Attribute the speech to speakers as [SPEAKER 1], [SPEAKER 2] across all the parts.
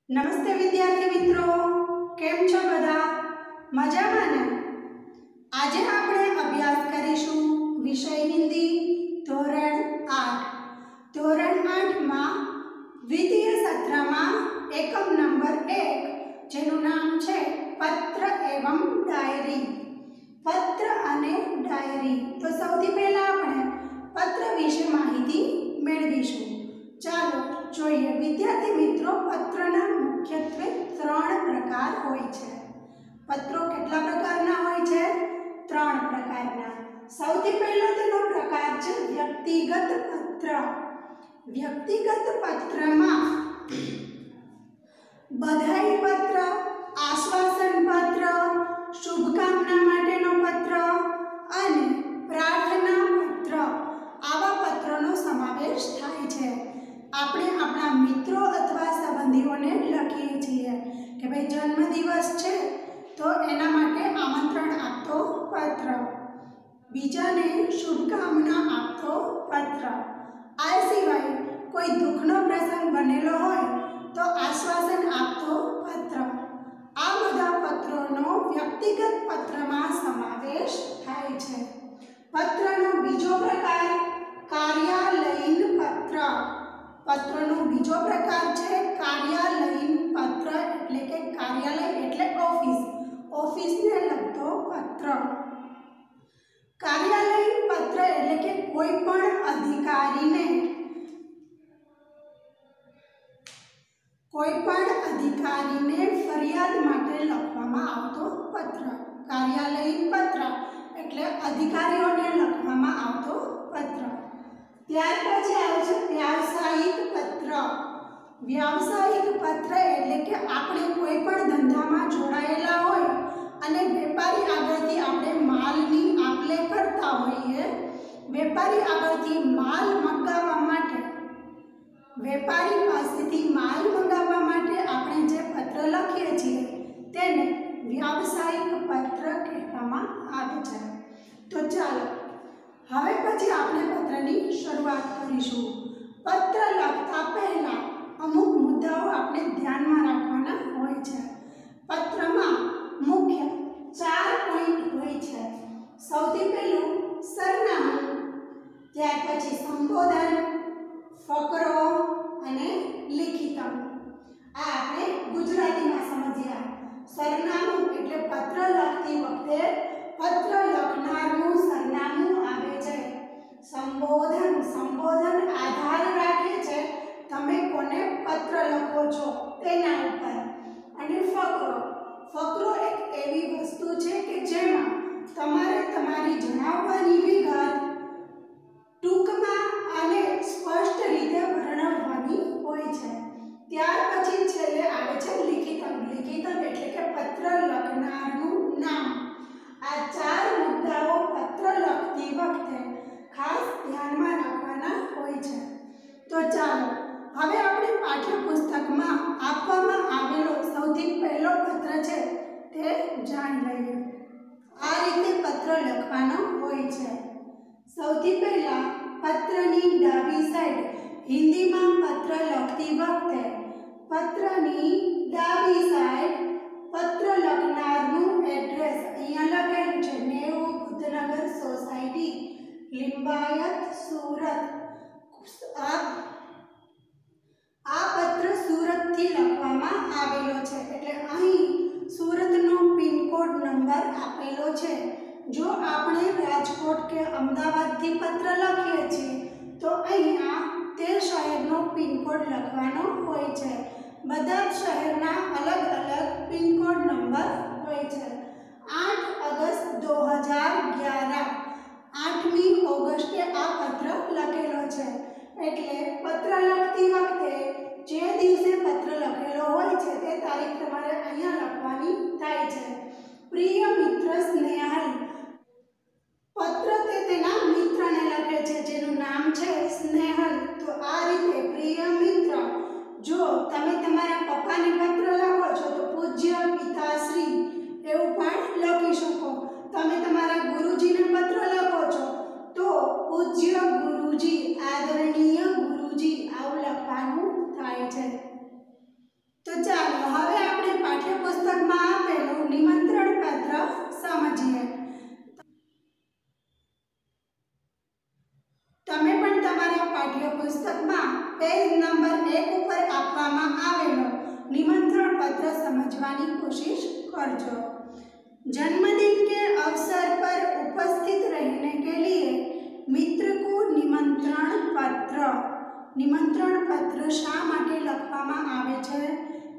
[SPEAKER 1] નમસ્તે વિદ્યાર્થી મિત્રો, કેમ છો બધા? મજામાં ને? આજે આપણે અભ્યાસ કરીશું વિષય હિન્દી ધોરણ 8 માં દ્વિતીય સત્રમાં એકમ નંબર 1 જેનું નામ છે પત્ર એવં ડાયરી. પત્ર અને ડાયરી. તો સૌથી પહેલા આપણે પત્ર વિશે માહિતી મેળવીશું. ચાલો જોઈએ. વિદ્યાર્થી મિત્રો, પત્રના મુખ્યત્વે 3 પ્રકાર હોય છે. પત્રો કેટલા પ્રકારના હોય છે? 3 પ્રકારના. સૌથી પહેલો તેનો પ્રકાર છે વ્યક્તિગત પત્ર. વ્યક્તિગત પત્રમાં બધાઈ પત્ર, આશ્વાસન પત્ર, શુભકામના માટેનો પત્ર અને પ્રાર્થના પત્ર આવા પત્રોનો સમાવેશ થાય છે. આપણે આપણા મિત્રો અથવા સંબંધીઓને લખીએ છીએ કે ભાઈ જન્મદિવસ છે તો એના માટે આમંત્રણ આપતો પત્ર, બીજાને શુભકામના આપતો પત્ર. આ સિવાય કોઈ દુઃખનો પ્રસંગ બનેલો હોય તો આશ્વાસન આપતો પત્ર. આ બધા પત્રોનો વ્યક્તિગત પત્રમાં સમાવેશ થાય છે. પત્રનો બીજો પ્રકાર કાર્યાલયીન પત્ર. પત્રનો બીજો પ્રકાર છે કાર્યાલયીન પત્ર, એટલે કે કાર્યાલય એટલે ઓફિસને લગતો પત્ર. કાર્યાલયીન પત્ર એટલે કે કોઈ પણ અધિકારીને ફરિયાદ માટે લખવામાં આવતો પત્ર. કાર્યાલયીન પત્ર એટલે અધિકારીઓને લખવામાં આવતો પત્ર. ત્યાર પછી આવે છે વ્યાવસાયિક પત્ર. વ્યાવસાયિક પત્ર એટલે કે આપણે કોઈ પણ ધંધામાં જોડાયેલા હોય અને વેપારી આગળથી આપણે માલની આપ-લે કરતા હોઈએ. વેપારી આગળથી માલ મંગાવવા માટે, વેપારી પાસેથી માલ મંગાવવા માટે આપણે જે પત્ર લખીએ છીએ તેને વ્યાવસાયિક પત્ર કહેવામાં આવે છે. તો ચાલો હવે પછી આપણે પત્રની શરૂઆત કરીશું. પત્ર લખતા પહેલા અમુક મુદ્દાઓ આપણે ધ્યાનમાં રાખવાના હોય છે. પત્રમાં મુખ્ય 4 પોઈન્ટ હોય છે. સૌથી પહેલું સરનામું, ત્યાર પછી સંબોધન, ફકરો અને લિખિતમ. આ આપણે ગુજરાતીમાં સમજ્યા. સરનામું એટલે પત્ર લખતી વખતે પત્ર લખનારનું સરનામું આવે છે. સંબોધન આધાર રાખે છે તમે કોને પત્ર લખો છો તેના ઉપર. અને ફકરો એક એવી વસ્તુ છે કે જેમાં તમારે તમારી જણાવવાની વિગત ટૂંકમાં અને સ્પષ્ટ રીતે વર્ણવવાની હોય છે. ત્યાર પછી છેલ્લે આવે છે લિખિતમ. લિખિતમ એટલે કે પત્ર લખનારનું નામ. આ 4 મુદ્દાઓ પત્ર લખતી વખતે ખાસ ધ્યાનમાં રાખવાના હોય છે. તો ચાલો હવે આપણે પાઠ્યપુસ્તકમાં આપવામાં આવેલો સૌથી પહેલો પત્ર છે તે જાણી લઈએ. આ રીતે પત્ર લખવાનો હોય છે. સૌથી પહેલા પત્રની ડાબી સાઈડ, હિન્દીમાં પત્ર લખતી વખતે પત્રની ડાબી સાઈડ પત્ર લખનારનું એડ્રેસ અહીંયા લખેલું છે 90 બુદ્ધનગર સોસાયટી, લિંબાયત, સુરત. આ પત્ર સુરતથી લખવામાં આવેલો છે એટલે અહીં સુરતનો પિનકોડ નંબર આપેલો છે. જો આપણે રાજકોટ કે અમદાવાદથી પત્ર લખીએ છીએ તો અહીંયા તે શહેરનો પિનકોડ લખવાનો હોય છે. બધા જ શહેરના અલગ અલગ પિનકોડ નંબર હોય છે. 8 ઓગસ્ટ 2011, 8મી ઓગસ્ટે આ પત્ર લખેલો છે. એટલે પત્ર લખતી વખતે જે દિવસે પત્ર લખેલો હોય છે તે તારીખ તમારે અહીંયા લખવાની થાય છે. પ્રિય મિત્ર સ્નેહલ. પત્ર તે તેના મિત્રને લખે છે જેનું નામ છે સ્નેહલ. તો આ રીતે પ્રિય મિત્ર. જો તમે તમારા પપ્પાને પત્ર લખો છો તો પૂજ્ય પિતાશ્રી એવું પણ લખી શકો. તમે તમારા ગુરુજીને પત્ર લખો છો તો પૂજ્ય ગુરુજી, આદરણીય ગુરુજી આવું લખવાનું થાય છે. તો ચાલો પાઠ્યપુસ્તકમાં પેજ નંબર 1 ઉપર આપવામાં આવેલો નિમંત્રણ પત્ર समझवानी कोशिश करजो। जन्मदिन के अवसर पर उपस्थित रहने के लिए मित्र को निमंत्रण पत्र शा माटे लखवामां आवे छे?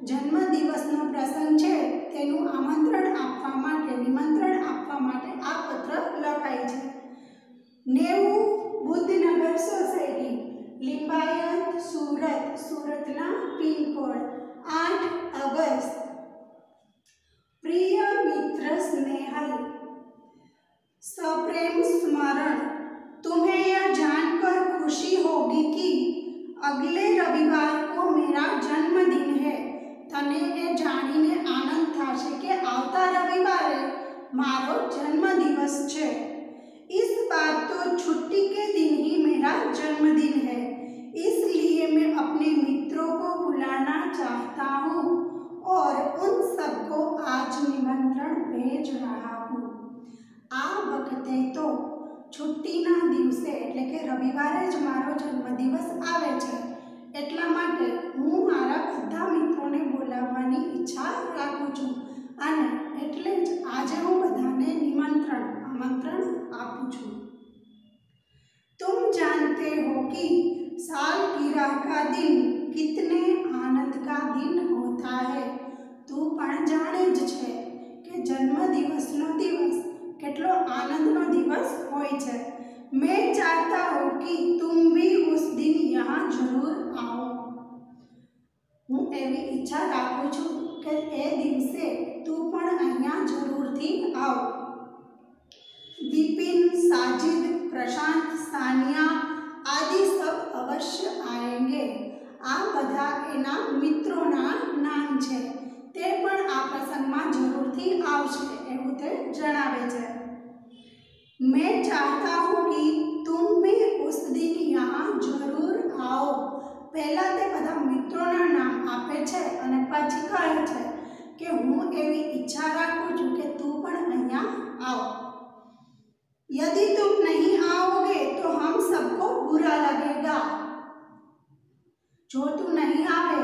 [SPEAKER 1] जन्मदिवसनो प्रसंग छे तेनुं आमंत्रण आपवा माटे निमंत्रण आपवा माटे आ पत्र लखाय छे। 90 बुद्धनगर सोसायटी, लिंबायत, सूरतना पिनकोड 8 अगस्त। प्रिय मित्र स्नेहल, सप्रेम स्मरण, तुम्हें यह जानकर खुशी होगी कि अगले रविवार को मेरा जन्मदिन है। तने ए जाणीने आनंद थाशे के आवता रविवारे मारो जन्मदिवस छे। इस बार तो छुट्टी के दिन ही मेरा जन्मदिन है, इसलिए मैं अपने मित्रों को बुलाना चाहता हूँ और उन सबको आज निमंत्रण भेज रहा हूँ। आ वखते तो छुट्टीना दिवसे एटले के रविवारे ज मारो जन्मदिवस आवे छे, एटला माटे हूँ मारा बधा मित्रोने बोलाववानी इच्छा राखुं छुं अने एटले ज आजे हूँ बधाने आमंत्रण आपुं छुं। तुम जानते हो कि सालगिरह का दिन कितने आनंद का दिन होता है। तू पण जाणे ज छे के जन्मदिवसनो दिवस केटलो आनंदनो दिवस होय छे। मैं चाहता हूँ कि तुम भी उस दिन यहाँ जरूर आओ। हूँ एवी इच्छा राखुं छुं के ए दिवसे तू पण अहींया जरूरथी आव। विपिन, साजिद, प्रशांत, सानिया आदि सब अवश्य आएंगे। आ बधा एना मित्रोना नाम छे, ते पण आ प्रसंगमां जरूरथी आवशे एवुं ते जणावे छे। मैं चाहता हूँ कि तुम भी उस दिन यहाँ जरूर आओ। पहला ते बधा मित्रोना नाम आपे छे अने पछी कहे छे के हूँ एवी इच्छा राखुं छुं के तू पण अहींया आओ। यदि तुम नहीं आओगे तो हम सबको बुरा लगेगा। जो तू नहीं आवे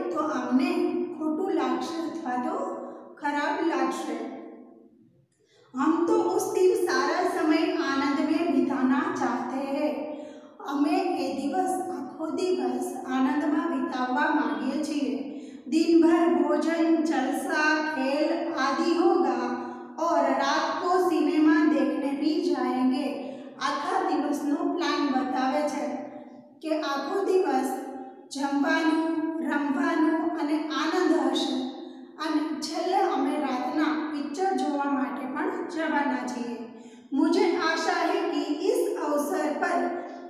[SPEAKER 1] तो अमने खोटू लागशे अथवा तो खराब लागशे। हम तो उस दिन सारा समय आनंद में बिताना चाहते हैं। अमे ए दिवस आखो दिवस आनंद में बिताववा मांगीए छीए। दिन भर भोजन, जलसा, खेल आदि होगा और रात को सिनेमा देखने भी जाएंगे। आखा दिवसनो प्लान बतावे छे के आखो दिवस जमवानुं, रमवानुं अने आनंद हशे अने छेल्ले अमे रातना पिक्चर जोवा माटे पण जवाना छीए। मुझे आशा है कि इस अवसर पर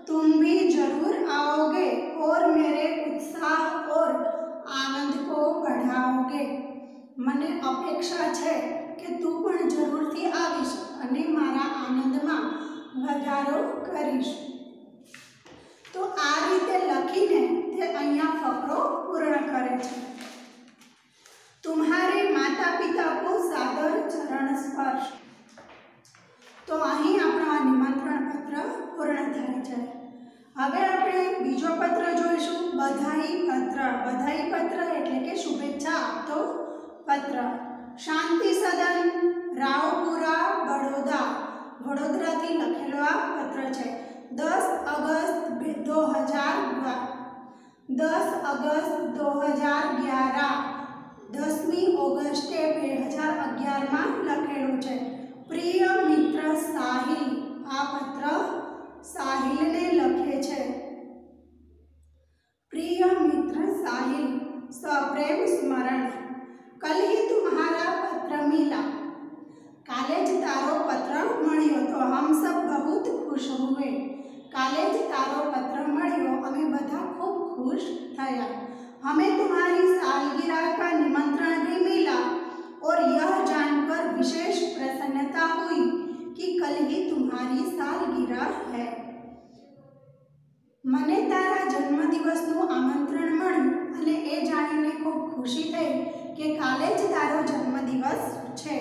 [SPEAKER 1] तुम भी जरूर आओगे और मेरे उत्साह और आनंद को बढ़ाओगे। मने अपेक्षा छे के तू पण जरूरथी आवीश अने मारा आनंदमां વધારો કરીશ। तो आ रीते लखीने ते अहींया फकरो पूर्ण करे छे। तुम्हारे माता पिता को सादर चरण स्पर्श। तो अहीं आपणो आ निमंत्रण पत्र पूर्ण थाय छे। हवे आपणे बीजो पत्र जोईशुं, बधाई पत्र एटले के शुभेच्छा आपतो पत्र। शांति सदन, रावपुरा, वडोदरा थी लखेलो आ पत्र छे। 10 अगस्त 2011, 10મી ઓગસ્ટે 2011 માં લખેલું છે। प्रिय मित्र साहिल, आ पत्र साहिल ने लखे छे। प्रिय मित्र साहिल, सप्रेम स्मरण, कल ही तुम्हारा पत्र मिला। काले ज तारो पत्र मळ्यो तो हम सब बहुत खुश हुए। काले ज तारो पत्र मळ्यो अमे बधा खूब खुश थया। हमें तुम्हारी सालगिरह का निमंत्रण भी मिला और यह जानकर विशेष प्रसन्नता हुई कि कल ही तुम्हारी सालगिरह है। मने तारा जन्मदिवसનું आमंत्रण મળ્યું અને એ જાણીને ખૂબ ખુશી થઈ કે કાલે જ તારો જન્મદિવસ છે।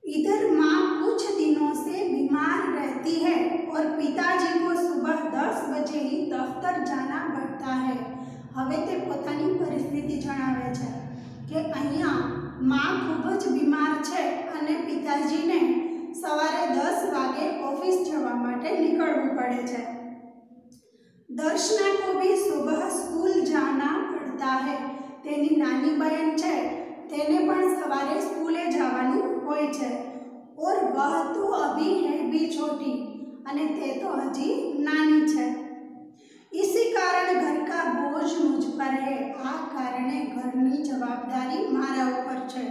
[SPEAKER 1] इधर माँ कुछ दिनों से बीमार रहती કે અહીંયા માં ખૂબ જ બીમાર છે અને પિતાજીને સવારે 10 વાગે ઓફિસ જવા માટે નીકળવું પડે છે। दर्शना को भी सुबह स्कूल जाना पड़ता है। तेनी नानी बहन छे तेने पण सवारे स्कूले जावानुं होय छे और वह तो अभी है भी छोटी अने ते तो हजी नानी छे। इसी कारण घर का बोझ मुझ पर है। आ कारणे घरनी जवाबदारी मारा ऊपर छे।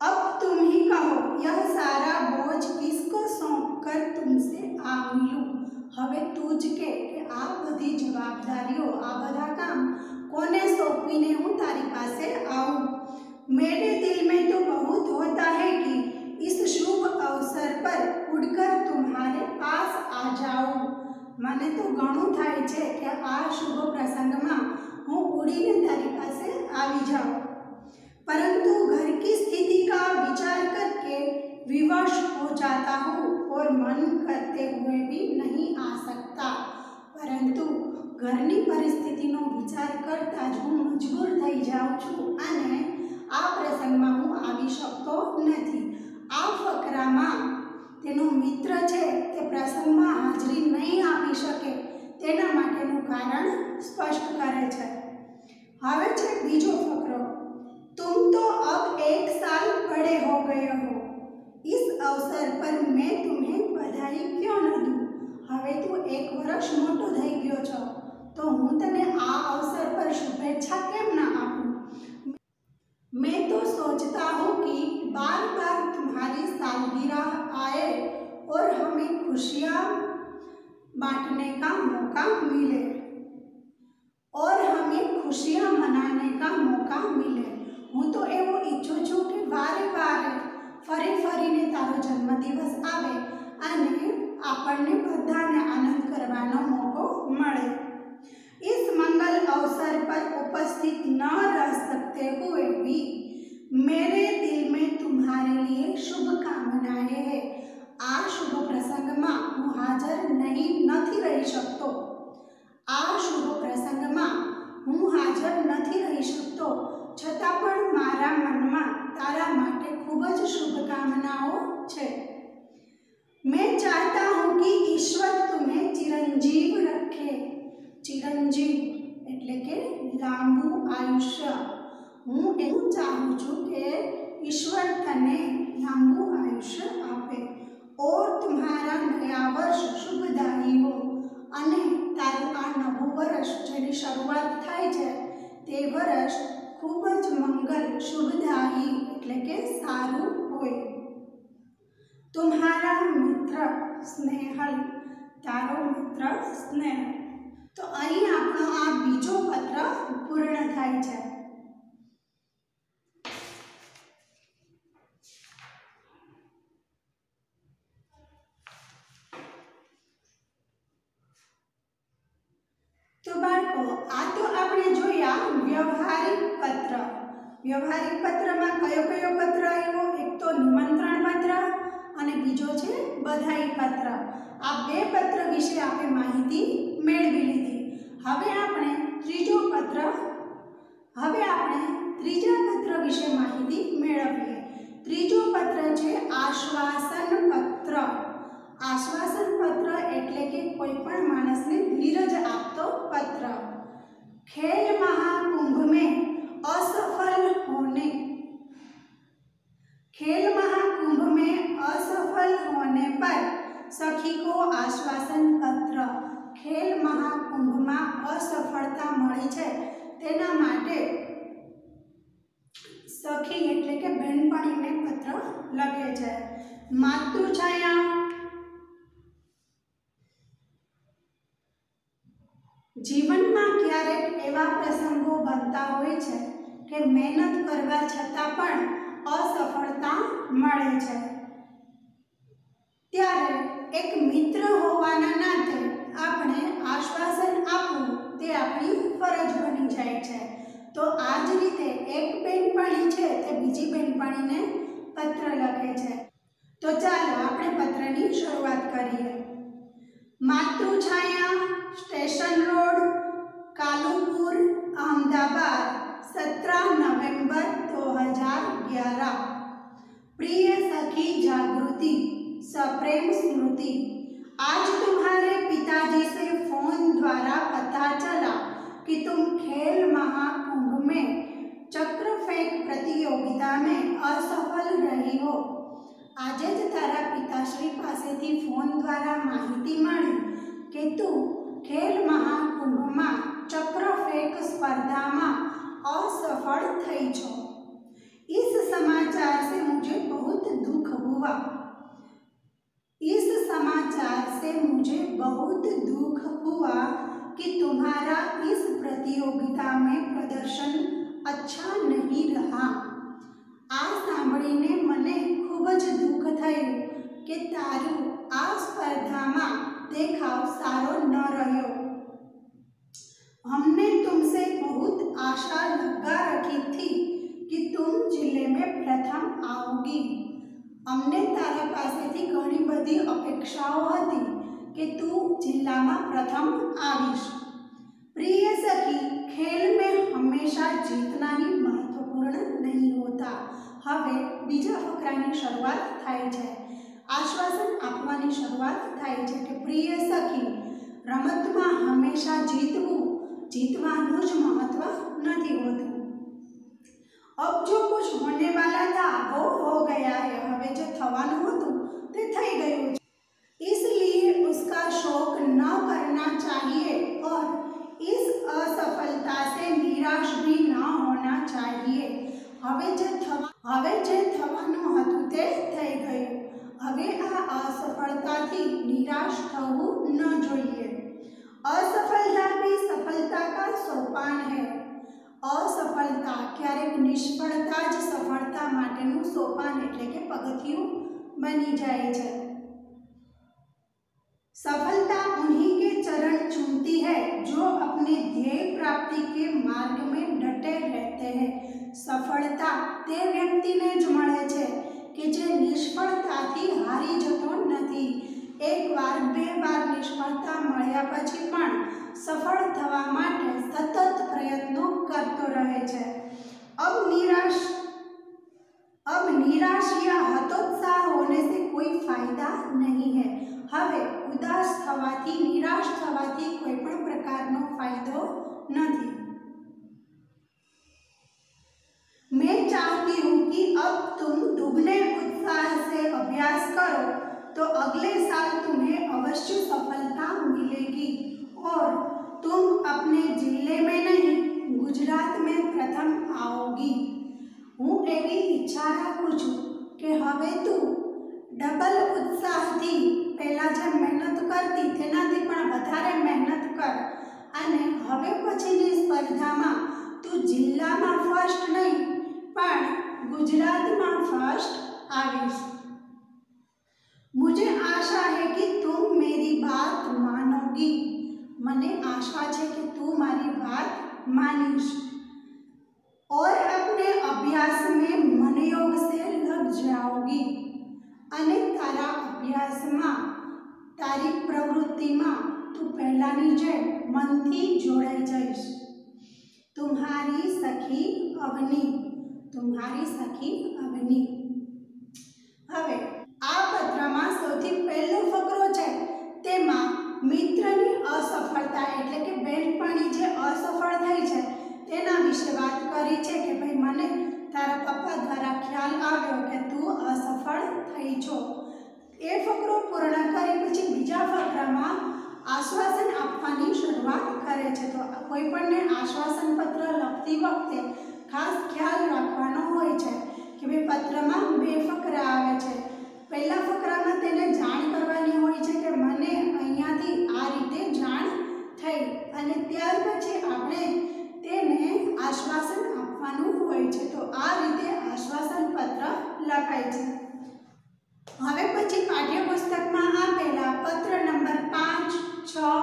[SPEAKER 1] अब तुम ही कहो यह सारा बोझ किसको सौंप कर तुमसे आ मिलूं। हवे तू ज के आ बधी जवाबदारीओ आ बधा काम कोने सौंपीने हूँ तारी पासे आऊं। मेरे दिल में तो बहुत होता है कि इस शुभ अवसर पर उड़कर तुम्हारे पास आ जाऊं। मने तो घणुं थाय छे के आ शुभ प्रसंग में हूँ उड़ीने तारी पासे आवी जाऊं, परंतु घर की स्थिति का विचार करके विवश हो जाता हूँ और मन करते हुए भी नहीं आ सकता। परंतु घरनी परिस्थितिनो विचार करता ज हूँ मजबूर थई जाऊं छुं अने आ प्रसंगमां हूँ आवी शकतो नथी। आ फकरामां तेनो मित्र छे ते प्रसंगमां हाजरी नहीं आपी शके तेना माटेनुं कारण स्पष्ट करे छे। हवे छे बीजो फकरो। तुम तो अब 1 साल बड़े हो गए हो, इस अवसर पर मैं तुम्हें बधाई क्यों न दूं। हवे तू 1 वर्ष मोटो थई गयो छो तो हूँ तने आ अवसर पर शुभेच्छा केम न आपूं। मैं तो सोचता हूँ कि बार बार तुम्हारी सालगिरह आए और हमें खुशियाँ बांटने का मौका मिले हूँ तो एवो इच्छुं छुं कि वारे वारे फरी फरीने तारो जन्मदिवस आवे अने आपणे बधाने आनंद करवानो मौको मळे। इस मंगल अवसर पर उपस्थित न रह सकते हुए भी मेरे दिल में तुम्हारे लिए शुभकामनाएं हैं। आ शुभ प्रसंग में हूँ हाजर नहीं रही शकतो। आ शुभ प्रसंग में हूँ हाजर नहीं रही शकतो छतां पण मारा मनमा तारा माटे खूब ज शुभकामनाओं छे। मैं चाहता हूँ कि ईश्वर तुम्हें चिरंजीव रखे। चिरंजीव एटले के लांबू आयुष्य। हूँ एवं चाहूँ छूं के ईश्वर तने लांबू आयुष्य आपे और तुम्हारा नया वर्ष शुभदायी हो अने तारू आ नवुं वर्ष जेनी शरूआत थाय छे ते वर्ष खूब ज मंगल शुभदायी एटले के सारू होय। तुम्हारा मित्र स्नेहल। तारो मित्र स्नेह। तो अहीं आपणो आ बीजो पत्र पूर्ण थाय छे। तो बाळको आ तो आपणे जोया व्यवहारिक पत्र। व्यवहारिक पत्र में कयो कयो पत्र आव्यो। एक तो निमंत्रण पत्र अने बीजो छे बधाई पत्र। आ बे पत्र विषे आपणे माहिती मेळवी लीधी। हवे आपणे त्रीजो पत्र विषे माहिती मेळवीए। त्रीजो पत्र छे आश्वासन पत्र। आश्वासन पत्र एटले के कोईपण माणसने धीरज आपतो पत्र। खेल महाकुंभ में असफल होने पर सखी को आश्वासन पत्र। खेल महाकुंभ में असफलता मळी छे तेना माटे सखी एटले के बहनपणीने पत्र लखे छे। मातृछाया। जीवन में क्यारेक एवा प्रसंगो बनता होय छे के मेहनत करवा छतां पण असफलता मळे छे। त्यारे एक मित्र होवाना नाते आपणे आश्वासन आपवुं ते आपणी फरज बनी जाय छे। तो आज रीते एक बेनपणी छे ते बीजी बेनपणीने पत्र लखे छे। तो चालो आपणे पत्रनी शुरुआत करीए। मातृछाया, स्टेशन रोड, कालुपुर, अहमदाबाद 17 नवंबर 2011। प्रिय सखी जागृति, सप्रेम स्मृति, आज तुम्हारे पिताजी से फोन द्वारा पता चला कि तुम खेल महाकुंभ में चक्र फेंक प्रतियोगिता में असफल रही हो। आज ज तारा पिताश्री पासेथी फोन द्वारा माहिती मळी कि तू खेल महाकुंभ में चक्र फेंक स्पर्धा में असफल थई छो। इस समाचार से मुझे बहुत दुख हुआ। इस समाचार से मुझे बहुत दुख हुआ कि तुम्हारा इस प्रतियोगिता में प्रदर्शन अच्छा नहीं रहा। आ सांभळीने मने खूब ज दुख थयुं कि तारू आ स्पर्धा में देखाव सारो न रह्यो। हमने तुमसे बहुत आशा लगा रखी थी कि तुम जिले में प्रथम आओगी। अमने तारा पासेथी घणी बधी अपेक्षाओं हती कि तू जिला में प्रथम आवीश। प्रिय सखी, खेल में हमेशा जीतना ही महत्वपूर्ण नहीं होता। हवे बीजा फकरानी शरूआत थाय छे। आश्वासन आपवानी शरूआत थाय छे कि प्रिय सखी, रमतमां हमेशा जीतवानुं ज महत्व नहीं होतुं। अब जो कुछ होने वाला था वो हो गया है। हवे जो थवानुं हतुं ते थई गयुं छे। इसलिए उसका शोक न करना चाहिए और इस असफलता से निराश भी न होना चाहिए। हवे जे थवानुं हतुं ते थई गयुं। हवे आ असफलताथी निराश थवुं न जोईए। असफलता भी सफलता का सोपान है। असफलता क्यारेक निष्फळता ज सफलता माटेनुं सोपान एटले के पगथियुं बनी जाए छे। सफलता उन्हीं के चरण चूमती है जो अपने ध्येय प्राप्ति के मार्ग में डटे रहते हैं। सफलता ते व्यक्तिने ज मळे छे कि जे निष्फळताथी हारी जतो नथी। एक बार बे बार निष्फळता मळ्या पछी पण सफल थवा माटे सतत प्रयत्नो करतो रहे छे। अब निराश या हतोत्साह होने से कोई फायदा नहीं है। हवे उदास थवाथी निराश थवाथी कोई पण प्रकारनो फायदो नहीं। मैं चाहती हूँ कि अब तुम दुगने उत्साह से अभ्यास करो तो अगले साल तुम्हें अवश्य सफलता मिलेगी और तुम अपने जिले में नहीं गुजरात में प्रथम आओगी। हूँ एवी इच्छा राखुं छुं कि हवे तू डबल उत्साहथी पहला जे मेहनत करती तेनाथी पण वधारे मेहनत कर अने हवे पछीनी स्पर्धामां तू जिल्लामां फर्स्ट नहीं पण गुजरातमां फर्स्ट आवीश। मुझे आशा है कि तुम मेरी बात मानोगी। मने आशा है कि तू मारी बात मानीश और अपने अभ्यास में मनयोग से लग जाओगी अने तारा अभ्यास में तारी प्रवृत्ति में तू पहलानी जेम मनथी जोड़ाई जाइश। तुम्हारी सखी अवनी। तुम्हारी सखी अवनी। हवे आ पत्रमां सौथी पहेलो फकरो छे तेमां मित्रनी असफलता एटले के बेनपणी जे असफल थई छे तेना विषे बात करी छे कि भाई मने तारा पप्पा द्वारा ख्याल आव्यो कि तू असफल थई छो। ए फकरो पूर्ण करी पछी बीजा फकरामां आश्वासन आपवानी शरूआत करे छे। तो कोईपणने आश्वासन पत्र लखती वखते खास ख्याल राखवानो होय छे कि भाई पत्रमां बे फकरा आवे छे। पहला फकरामां तेने जाण करवानी होय छे कि मने अहींयाथी आ रीते जाण थई अने त्यार पछी आपणे तेने आश्वासन आपवानुं होय छे। तो आ रीते आश्वासन पत्र लखाय छे। हवे पछी पाठ्यपुस्तकमां आपेला पत्र नंबर 5, 6,